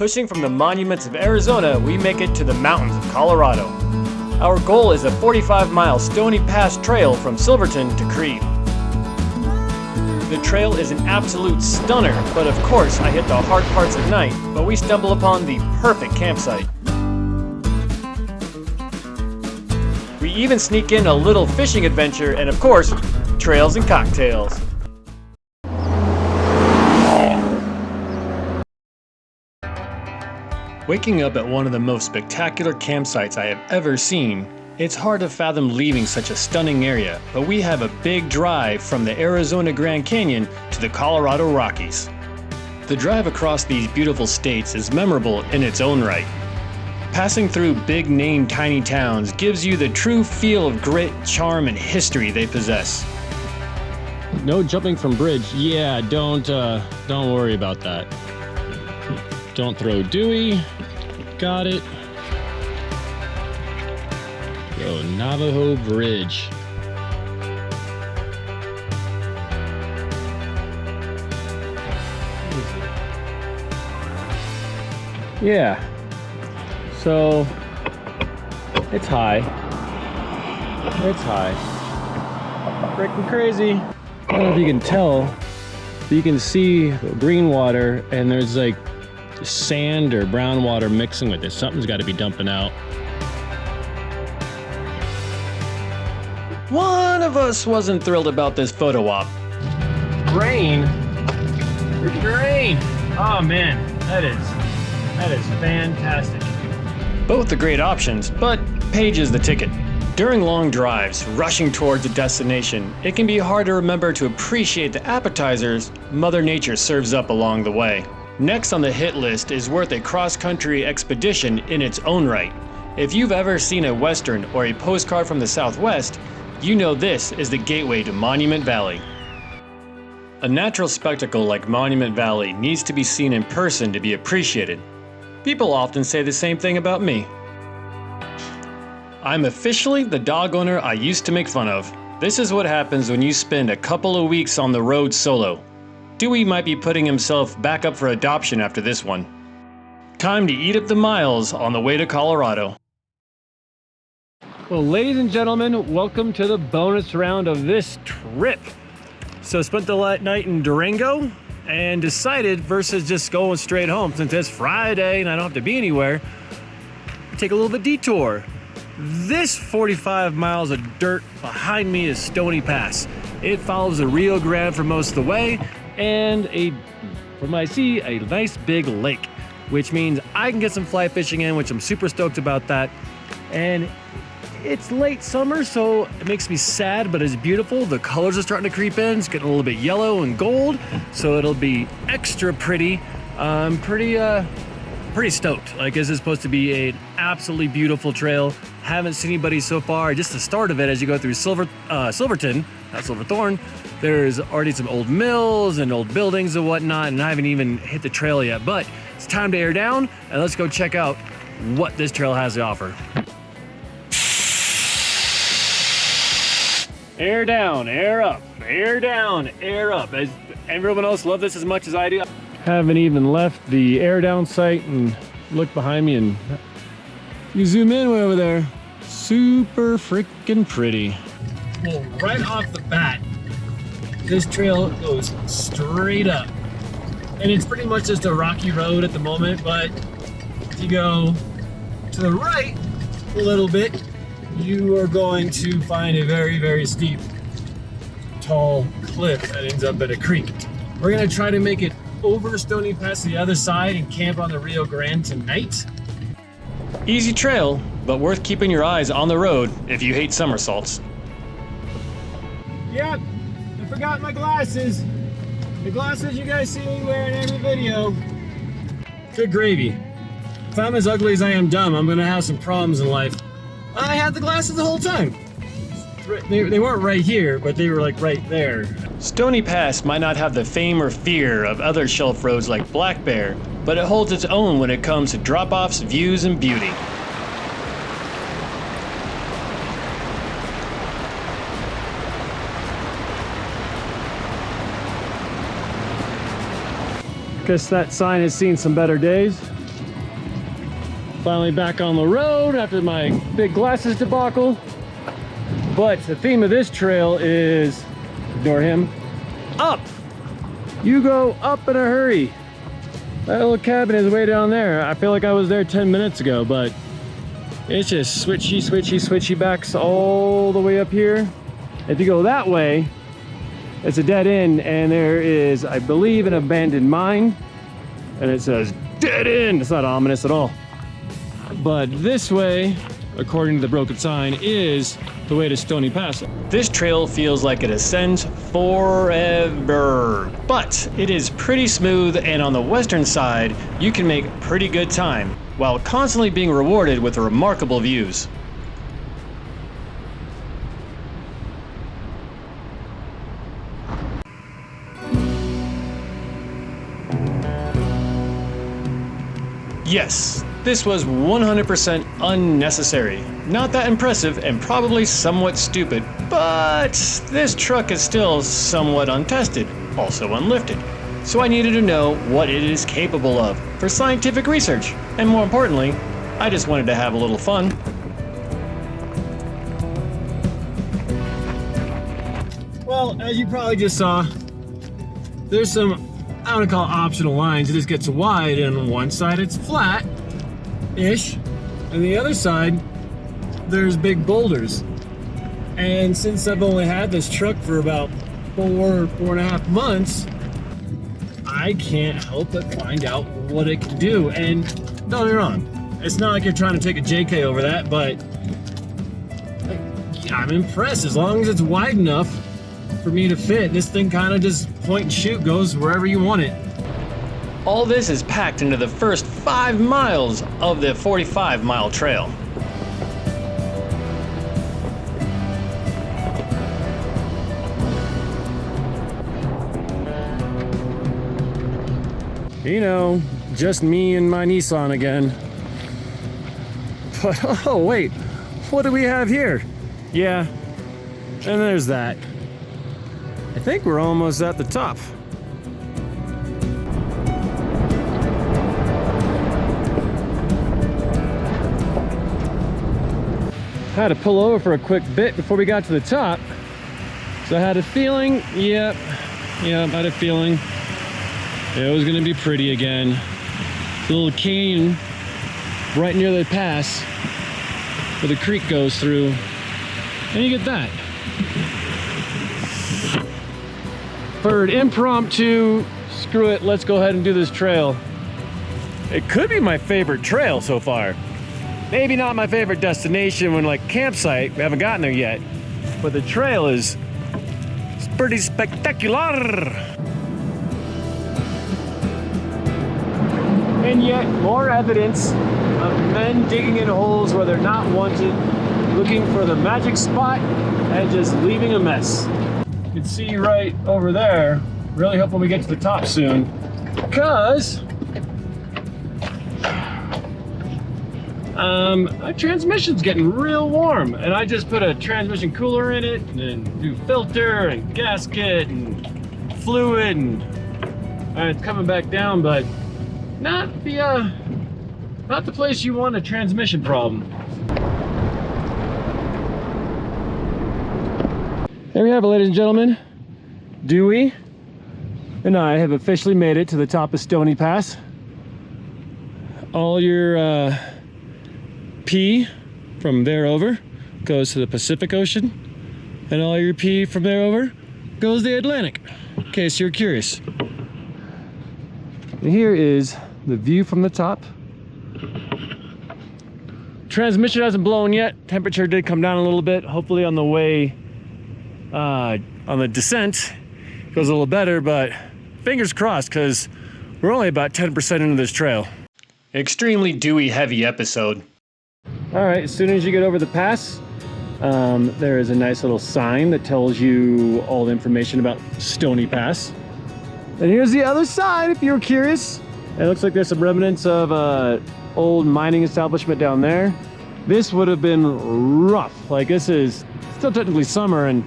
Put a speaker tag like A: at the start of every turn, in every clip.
A: Pushing from the monuments of Arizona, we make it to the mountains of Colorado. Our goal is a 45-mile Stony Pass trail from Silverton to Creve. The trail is an absolute stunner, but of course I hit the hard parts at night, but we stumble upon the perfect campsite. We even sneak in a little fishing adventure and of course, trails and cocktails. Waking up at one of the most spectacular campsites I have ever seen, it's hard to fathom leaving such a stunning area, but we have a big drive from the Arizona Grand Canyon to the Colorado Rockies. The drive across these beautiful states is memorable in its own right. Passing through big name tiny towns gives you the true feel of grit, charm, and history they possess. No jumping from bridge. Yeah, don't worry about that. Don't throw Dewey. Got it. Go Navajo Bridge. Yeah. So it's high. It's high. Freaking crazy. I don't know if you can tell, but you can see green water and there's like sand or brown water mixing with this. Something's got to be dumping out. One of us wasn't thrilled about this photo op. Rain? Freaking rain! Oh man, that is fantastic. Both are great options, but Page is the ticket. During long drives, rushing towards a destination, it can be hard to remember to appreciate the appetizers Mother Nature serves up along the way. Next on the hit list is worth a cross-country expedition in its own right. If you've ever seen a Western or a postcard from the Southwest, you know this is the gateway to Monument Valley. A natural spectacle like Monument Valley needs to be seen in person to be appreciated. People often say the same thing about me. I'm officially the dog owner I used to make fun of. This is what happens when you spend a couple of weeks on the road solo. Dewey might be putting himself back up for adoption after this one. Time to eat up the miles on the way to Colorado. Well, ladies and gentlemen, welcome to the bonus round of this trip. So spent the night in Durango and decided versus just going straight home, since it's Friday and I don't have to be anywhere, take a little bit detour. This 45 miles of dirt behind me is Stony Pass. It follows the Rio Grande for most of the way, and from what I see, a nice big lake, which means I can get some fly fishing in, which I'm super stoked about that. And it's late summer, so it makes me sad, but it's beautiful. The colors are starting to creep in. It's getting a little bit yellow and gold, so it'll be extra pretty. I'm pretty stoked. Like, this is supposed to be an absolutely beautiful trail. Haven't seen anybody so far. Just the start of it, as you go through Silverton, not Silverthorne, there's already some old mills and old buildings and whatnot, and I haven't even hit the trail yet, but it's time to air down, and let's go check out what this trail has to offer. Air down, air up, air down, air up. As everyone else loves this as much as I do. Haven't even left the air down site and look behind me, and you zoom in way over there. Super freaking pretty. Well, right off the bat, this trail goes straight up. And it's pretty much just a rocky road at the moment, but if you go to the right a little bit, you are going to find a very, very steep, tall cliff that ends up at a creek. We're gonna try to make it over Stony Pass to the other side and camp on the Rio Grande tonight. Easy trail, but worth keeping your eyes on the road if you hate somersaults. Yep, I forgot my glasses. The glasses you guys see me wearing in every video. Good gravy. If I'm as ugly as I am dumb, I'm gonna have some problems in life. I had the glasses the whole time. They weren't right here, but they were like right there. Stony Pass might not have the fame or fear of other shelf roads like Black Bear, but it holds its own when it comes to drop-offs, views, and beauty. Guess that sign has seen some better days. Finally back on the road after my big glasses debacle. But the theme of this trail is, ignore him, up. You go up in a hurry. That little cabin is way down there. I feel like I was there 10 minutes ago, but it's just switchy backs all the way up here. If you go that way, it's a dead end, and there is, I believe, an abandoned mine, and it says dead end. It's not ominous at all. But this way, according to the broken sign, is the way to Stony Pass. This trail feels like it ascends forever, but it is pretty smooth, and on the western side, you can make pretty good time while constantly being rewarded with remarkable views. Yes, this was 100% unnecessary. Not that impressive and probably somewhat stupid, but this truck is still somewhat untested, also unlifted. So I needed to know what it is capable of for scientific research, and more importantly, I just wanted to have a little fun. Well, as you probably just saw, there's some, I want to call it optional lines. It just gets wide, and on one side it's flat-ish, and the other side there's big boulders. And since I've only had this truck for about 4.5 months, I can't help but find out what it can do. And don't get me wrong, it's not like you're trying to take a JK over that, but I'm impressed. As long as it's wide enough for me to fit, this thing kind of just point and shoot, goes wherever you want it. All this is packed into the first 5 miles of the 45-mile trail. You know, just me and my Nissan again. But oh wait, what do we have here? Yeah, and there's that. I think we're almost at the top. I had to pull over for a quick bit before we got to the top. So I had a feeling, I had a feeling it was gonna be pretty again. The little cane right near the pass where the creek goes through, and you get that. For an impromptu, screw it, let's go ahead and do this trail. It could be my favorite trail so far. Maybe not my favorite destination when like campsite, we haven't gotten there yet. But the trail is pretty spectacular. And yet more evidence of men digging in holes where they're not wanted, looking for the magic spot and just leaving a mess. You can see right over there, really hoping we get to the top soon, because my transmission's getting real warm, and I just put a transmission cooler in it, and then new filter and gasket and fluid, and it's coming back down, but not the place you want a transmission problem. There we have it, ladies and gentlemen. Dewey and I have officially made it to the top of Stony Pass. All your pee from there over goes to the Pacific Ocean, and all your pee from there over goes to the Atlantic, in case you're curious. And here is the view from the top. Transmission hasn't blown yet. Temperature did come down a little bit. Hopefully on the way, on the descent, it goes a little better, but fingers crossed, because we're only about 10% into this trail. Extremely dewy heavy episode. All right, as soon as you get over the pass, there is a nice little sign that tells you all the information about Stony Pass. And here's the other side, if you were curious. It looks like there's some remnants of old mining establishment down there. This would have been rough. Like, this is still technically summer and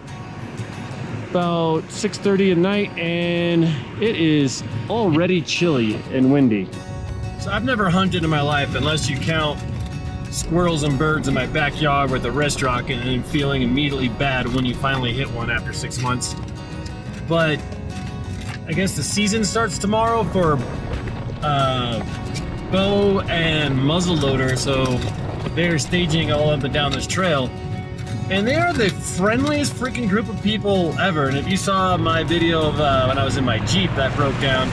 A: about 6:30 at night, and it is already chilly and windy. So I've never hunted in my life unless you count squirrels and birds in my backyard with a wrist rocket and feeling immediately bad when you finally hit one after 6 months. But I guess the season starts tomorrow for bow and muzzleloader, so they're staging all up and down this trail. And they are the friendliest freaking group of people ever. And if you saw my video of when I was in my Jeep that broke down,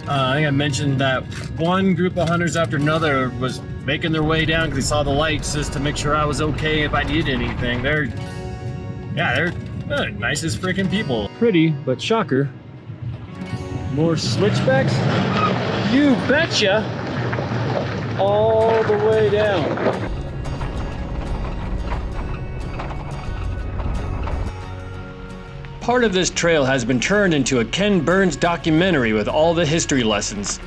A: I think I mentioned that one group of hunters after another was making their way down because they saw the lights just to make sure I was okay if I needed anything. They're the nicest freaking people. Pretty, but shocker. More switchbacks? You betcha! All the way down. Part of this trail has been turned into a Ken Burns documentary with all the history lessons.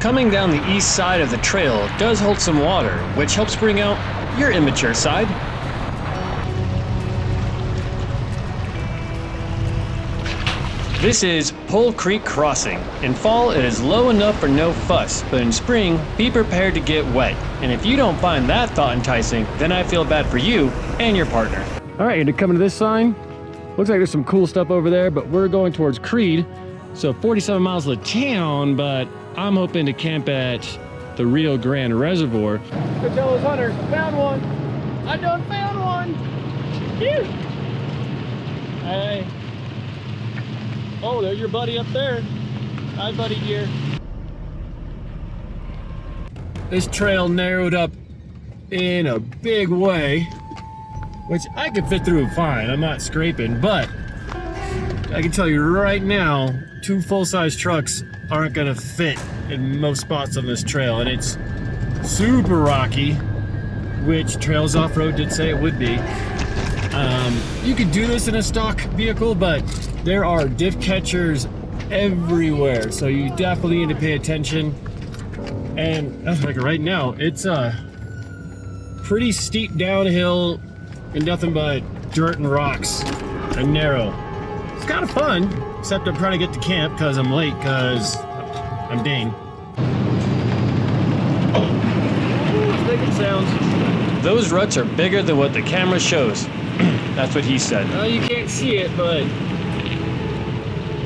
A: Coming down the east side of the trail does hold some water, which helps bring out your immature side. This is Pole Creek Crossing. In fall, it is low enough for no fuss, but in spring, be prepared to get wet. And if you don't find that thought enticing, then I feel bad for you and your partner. All right, and to come to this sign, looks like there's some cool stuff over there, but we're going towards Creed. So 47 miles of town, but I'm hoping to camp at the Rio Grande Reservoir. Coachella Hunter, found one. I done found one. Phew. Hey. Oh, there's your buddy up there. Hi, buddy dear. This trail narrowed up in a big way, which I could fit through fine. I'm not scraping, but I can tell you right now, 2 full-size trucks aren't gonna fit in most spots on this trail, and it's super rocky, which Trails Off-Road did say it would be. You could do this in a stock vehicle, but there are diff catchers everywhere, so you definitely need to pay attention. And like right now, it's a pretty steep downhill and nothing but dirt and rocks and narrow. It's kind of fun, except I'm trying to get to camp because I'm late because I'm Dane. Ooh, it's making sounds. Those ruts are bigger than what the camera shows. That's what he said. You can't see it, but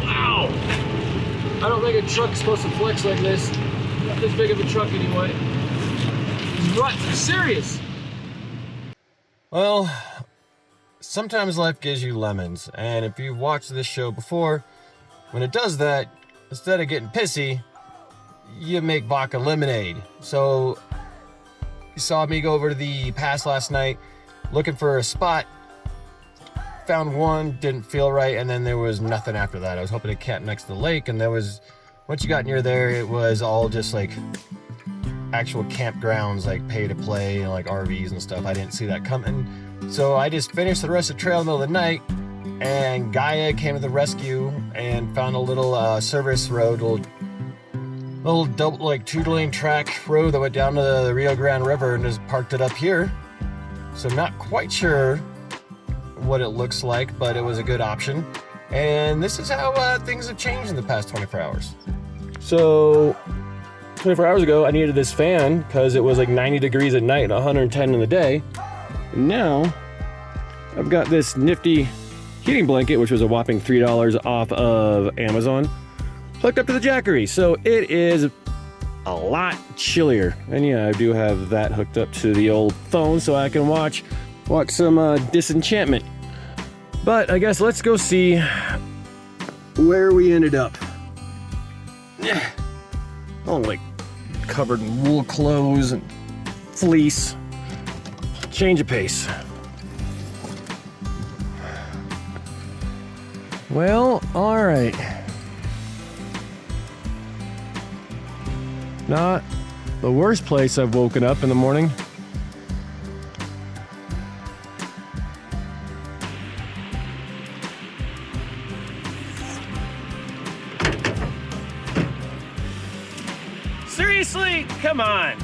A: wow! I don't think a truck's supposed to flex like this. Not this big of a truck anyway. These ruts are serious. Well, sometimes life gives you lemons, and if you've watched this show before, when it does that, instead of getting pissy, you make vodka lemonade. So, you saw me go over to the pass last night, looking for a spot, found one, didn't feel right, and then there was nothing after that. I was hoping to camp next to the lake, and there was, once you got near there, it was all just like actual campgrounds, like pay to play and like RVs and stuff. I didn't see that coming. So I just finished the rest of the trail in the middle of the night, and Gaia came to the rescue and found a little service road, little double, like 2-lane track road that went down to the Rio Grande River and just parked it up here. So not quite sure what it looks like, but it was a good option. And this is how things have changed in the past 24 hours. So 24 hours ago, I needed this fan because it was like 90 degrees at night and 110 in the day. And now I've got this nifty heating blanket, which was a whopping $3 off of Amazon, hooked up to the Jackery. So it is a lot chillier. And yeah, I do have that hooked up to the old phone so I can watch some Disenchantment. But I guess let's go see where we ended up. Yeah. Oh, like covered in wool clothes and fleece. Change of pace. Well, all right. Not the worst place I've woken up in the morning. Seriously? Come on.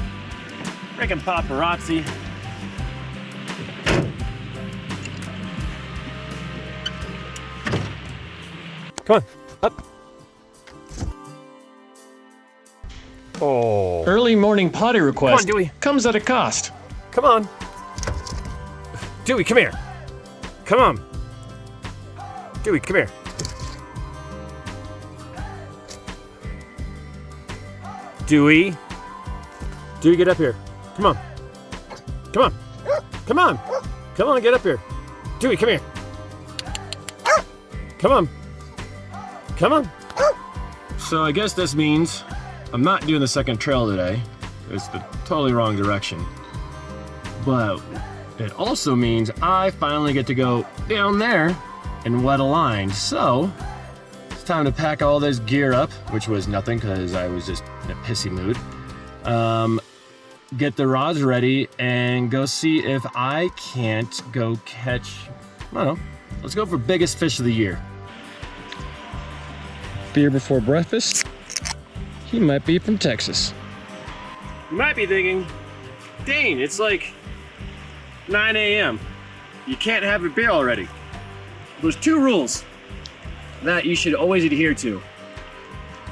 A: Freaking paparazzi. Come on, up. Oh.
B: Early morning potty request
A: Dewey.
B: comes at a cost.
A: Come on. Dewey, come here. Come on. Dewey, come here. Dewey. Dewey, get up here. Come on. Come on. Come on. Come on, get up here. Dewey, come here. Come on. Come on. So I guess this means I'm not doing the second trail today. It's the totally wrong direction. But it also means I finally get to go down there and wet a line. So it's time to pack all this gear up, which was nothing because I was just in a pissy mood. Get the rods ready and go see if I can't go catch, I don't know, let's go for biggest fish of the year.
B: Beer before breakfast? He might be from Texas.
A: You might be thinking, Dane, it's like 9 a.m. You can't have a beer already. There's 2 rules that you should always adhere to.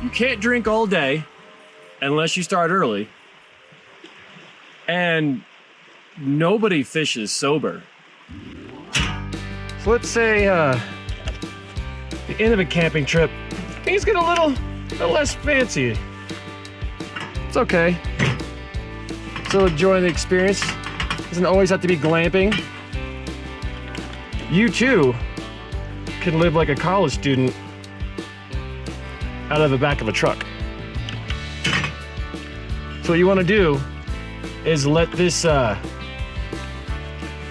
A: You can't drink all day unless you start early. And nobody fishes sober. So let's say the end of a camping trip, things get a little less fancy. It's okay. Still enjoying the experience. Doesn't always have to be glamping. You too can live like a college student out of the back of a truck. So what you want to do is let this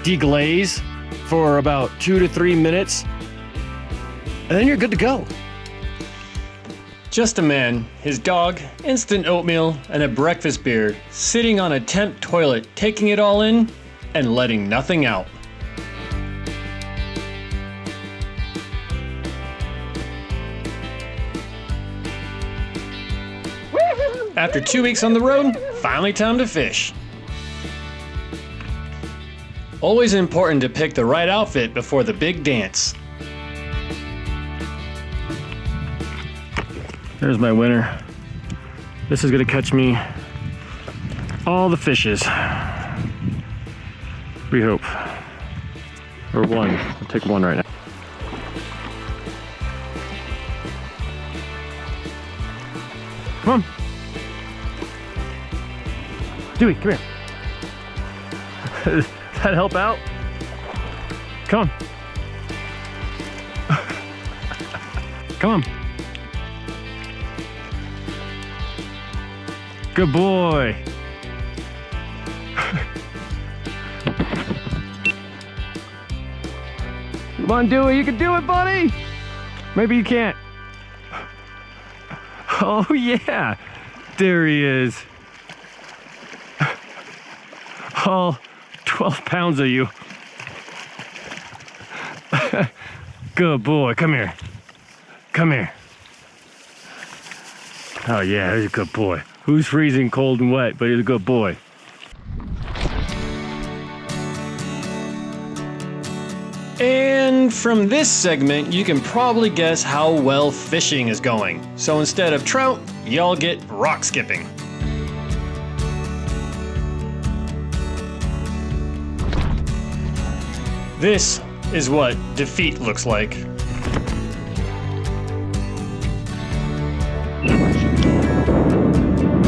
A: deglaze for about 2 to 3 minutes, and then you're good to go.
B: Just a man, his dog, instant oatmeal, and a breakfast beer, sitting on a tent toilet, taking it all in and letting nothing out. After 2 weeks on the road, finally time to fish. Always important to pick the right outfit before the big dance.
A: There's my winner. This is gonna catch me all the fishes. We hope. Or one. I'll take one right now. Come on. Dewey, come here. Does that help out? Come on. Come on. Good boy. Come on, Dewey, you can do it, buddy. Maybe you can't. Oh yeah, there he is. All 12 pounds of you. Good boy, come here. Come here. Oh yeah, he's a good boy. Who's freezing cold and wet, but he's a good boy.
B: And from this segment, you can probably guess how well fishing is going. So instead of trout, y'all get rock skipping. This is what defeat looks like.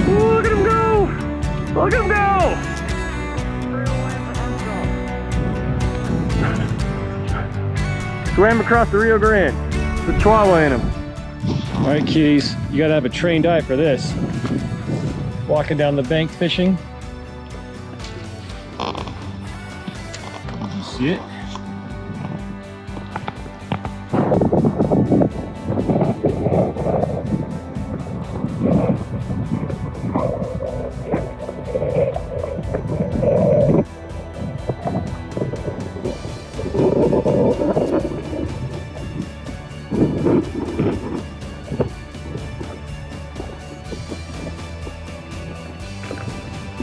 A: Look at him go! Look at him go! Swam across the Rio Grande. The chihuahua in him. All right, kitties, you gotta have a trained eye for this. Walking down the bank fishing. See it?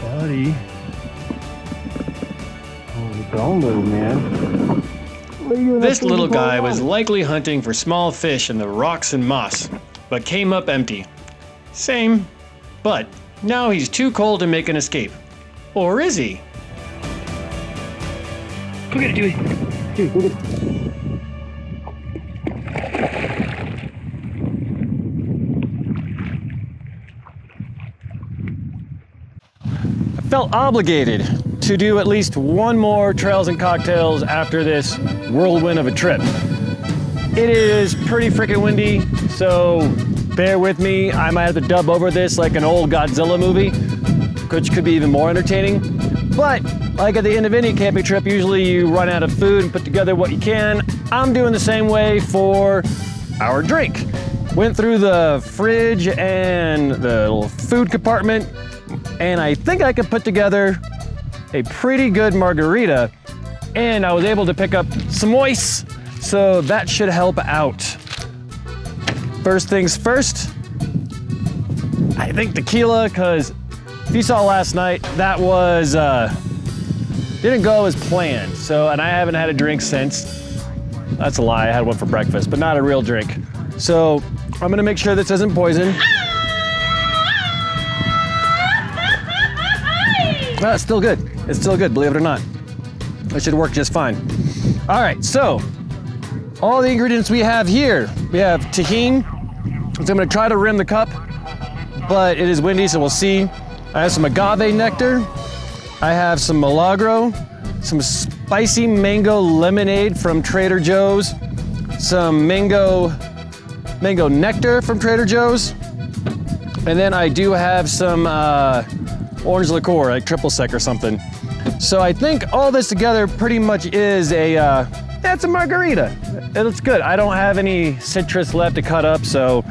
A: Buddy. Oh, don't move, man.
B: This little guy was likely hunting for small fish in the rocks and moss, but came up empty. Same, but Now he's too cold to make an escape. Or is he?
A: Go get it, Dewey. Dewey, go get it. I felt obligated to do at least one more Trails and Cocktails after this whirlwind of a trip. It is pretty freaking windy, so bear with me. I might have to dub over this like an old Godzilla movie, which could be even more entertaining. But like at the end of any camping trip, usually you run out of food and put together what you can. I'm doing the same way for our drink. Went through the fridge and the little food compartment, and I think I could put together a pretty good margarita, and I was able to pick up some ice, so that should help out. First things first, I think tequila, because if you saw last night, that was, didn't go as planned. So, and I haven't had a drink since. That's a lie, I had one for breakfast, but not a real drink. So I'm gonna make sure this isn't poison. It's still good. It's still good, believe it or not. It should work just fine. All right, so all the ingredients we have here. We have tahini, which I'm gonna try to rim the cup, but it is windy, so we'll see. I have some agave nectar. I have some milagro, some spicy mango lemonade from Trader Joe's, some mango nectar from Trader Joe's, and then I do have some orange liqueur, like triple sec or something. So I think all this together pretty much is it's a margarita. It looks good. I don't have any citrus left to cut up, so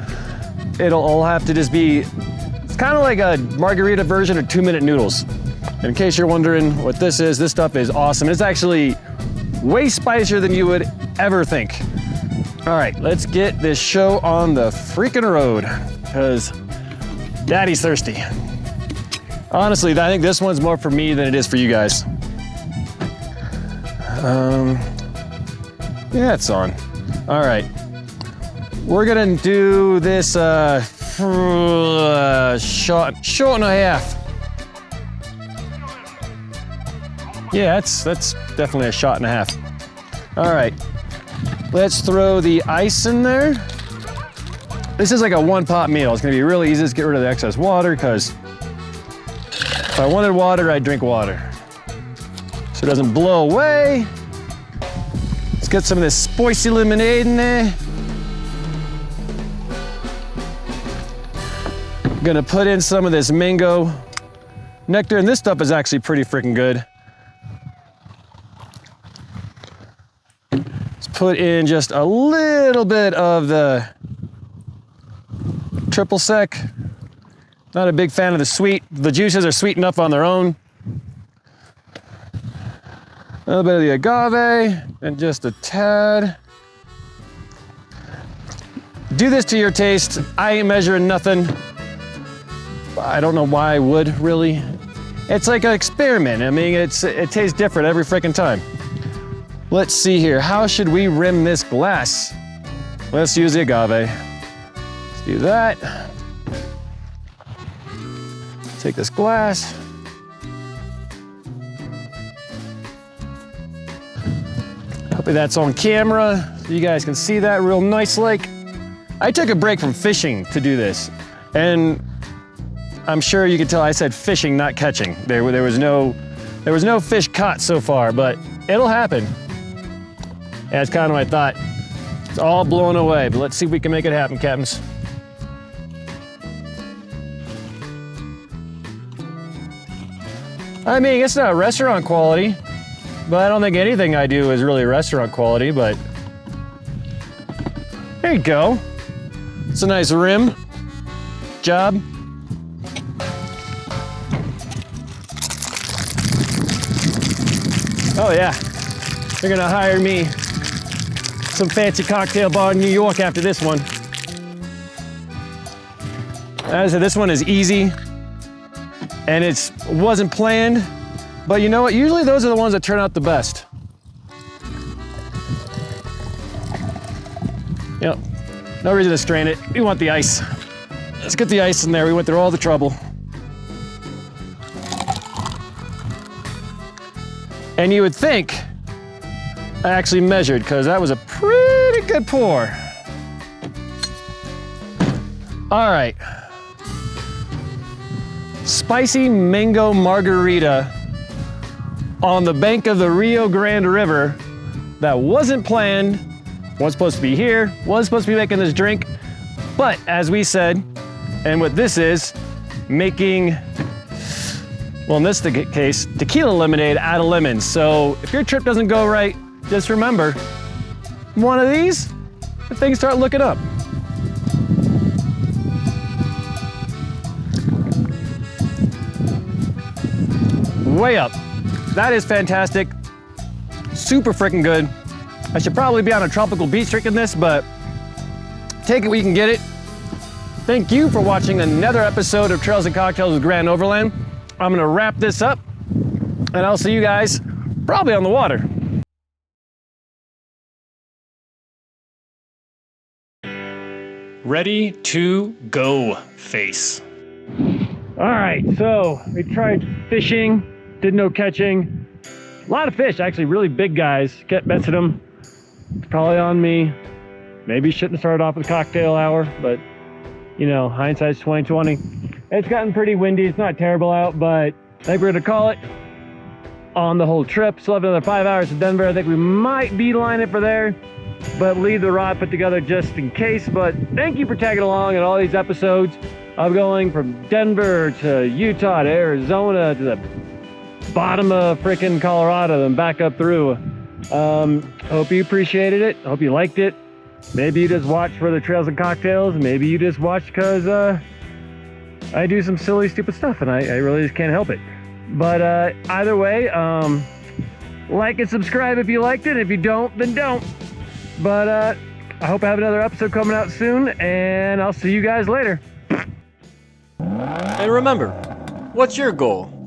A: it'll all have to just be, it's kind of like a margarita version of 2-minute noodles. In case you're wondering what this is, this stuff is awesome. It's actually way spicier than you would ever think. All right, let's get this show on the freaking road, because Daddy's thirsty. Honestly, I think this one's more for me than it is for you guys. Yeah, it's on. All right. We're gonna do this shot and a half. Yeah, that's definitely a shot and a half. All right, let's throw the ice in there. This is like a one-pot meal. It's gonna be really easy to get rid of the excess water, because if I wanted water, I'd drink water. So it doesn't blow away. Let's get some of this spicy lemonade in there. I'm gonna put in some of this mango nectar, and this stuff is actually pretty freaking good. Let's put in just a little bit of the triple sec. Not a big fan of the sweet. The juices are sweet enough on their own. A little bit of the agave and just a tad. Do this to your taste. I ain't measuring nothing. I don't know why I would, really. It's like an experiment. I mean, it tastes different every freaking time. Let's see here. How should we rim this glass? Let's use the agave. Let's do that. Take this glass. Hopefully that's on camera, so you guys can see that real nice like. I took a break from fishing to do this, and I'm sure you can tell I said fishing, not catching. There was no fish caught so far, but it'll happen. Yeah, that's kind of what I thought. It's all blown away, but let's see if we can make it happen, captains. I mean, it's not restaurant quality, but I don't think anything I do is really restaurant quality, but there you go. It's a nice rim job. Oh yeah, they're gonna hire me some fancy cocktail bar in New York after this one. As I said, this one is easy. And it wasn't planned, but you know what? Usually those are the ones that turn out the best. Yep, no reason to strain it. We want the ice. Let's get the ice in there. We went through all the trouble. And you would think I actually measured, because that was a pretty good pour. All right. Spicy mango margarita on the bank of the Rio Grande River. That wasn't planned, was supposed to be here, was supposed to be making this drink, but as we said, and what this is, making, well, in this case, tequila lemonade out of lemons. So if your trip doesn't go right, just remember, one of these, and things start looking up. Way up. That is fantastic. Super freaking good. I should probably be on a tropical beach drinking this, but take it where you can get it. Thank you for watching another episode of Trails and Cocktails with Grand Overland. I'm gonna wrap this up, and I'll see you guys probably on the water.
B: Ready to go face.
A: All right, so we tried fishing, did no catching. A lot of fish, actually, really big guys. Kept messing them. It's probably on me. Maybe shouldn't have started off with a cocktail hour, but you know, hindsight's 2020. It's gotten pretty windy. It's not terrible out, but I think we're gonna call it on the whole trip. Still have another 5 hours to Denver. I think we might beeline it for there, but leave the rod put together just in case. But thank you for tagging along in all these episodes of going from Denver to Utah to Arizona to the bottom of freaking Colorado and back up through. Hope you appreciated it. Hope you liked it. Maybe you just watch for the Trails and Cocktails. Maybe you just watch because I do some silly, stupid stuff and I really just can't help it. But either way, like and subscribe if you liked it. If you don't, then don't. But I hope I have another episode coming out soon, and I'll see you guys later.
B: And remember, what's your goal?